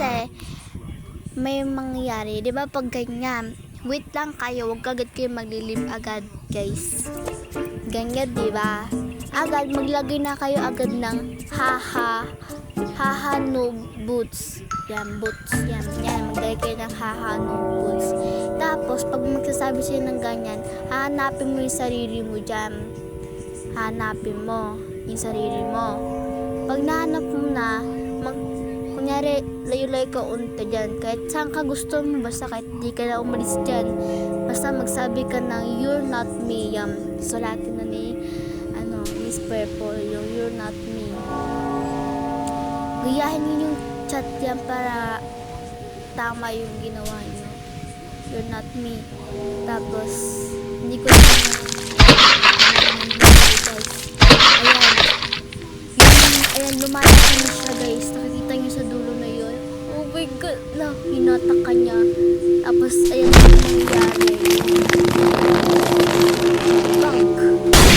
Kasi, may mangyayari. Diba pag ganyan, wait lang kayo, huwag agad kayo maglilip agad, guys. Ganyan, diba? Agad, maglagay na kayo agad ng haha no boots. Yan, boots. Yan. Maglagay kayo ng haha no boots. Tapos, pag magsasabi siya ng ganyan, hahanapin mo yung sarili mo dyan. Hanapin mo yung sarili mo. Pag nahanap mo na, kunyari, layo-layo ka unta dyan. Kahit saan ka gusto mo, basta kahit di ka na umalis dyan. Basta magsabi ka ng, you're not me. Sulatin na ni, Miss Purple, yung you're not me. Gayahin nyo yung chat yan para tama yung ginawa nyo. You're not me. Tapos, hindi ko na ayan, lumalaki na siya, guys. Nakikita nyo sa dulo na yun. Oh my god, hinatak ka niya. Tapos, ayan yung nangyayari. Bang!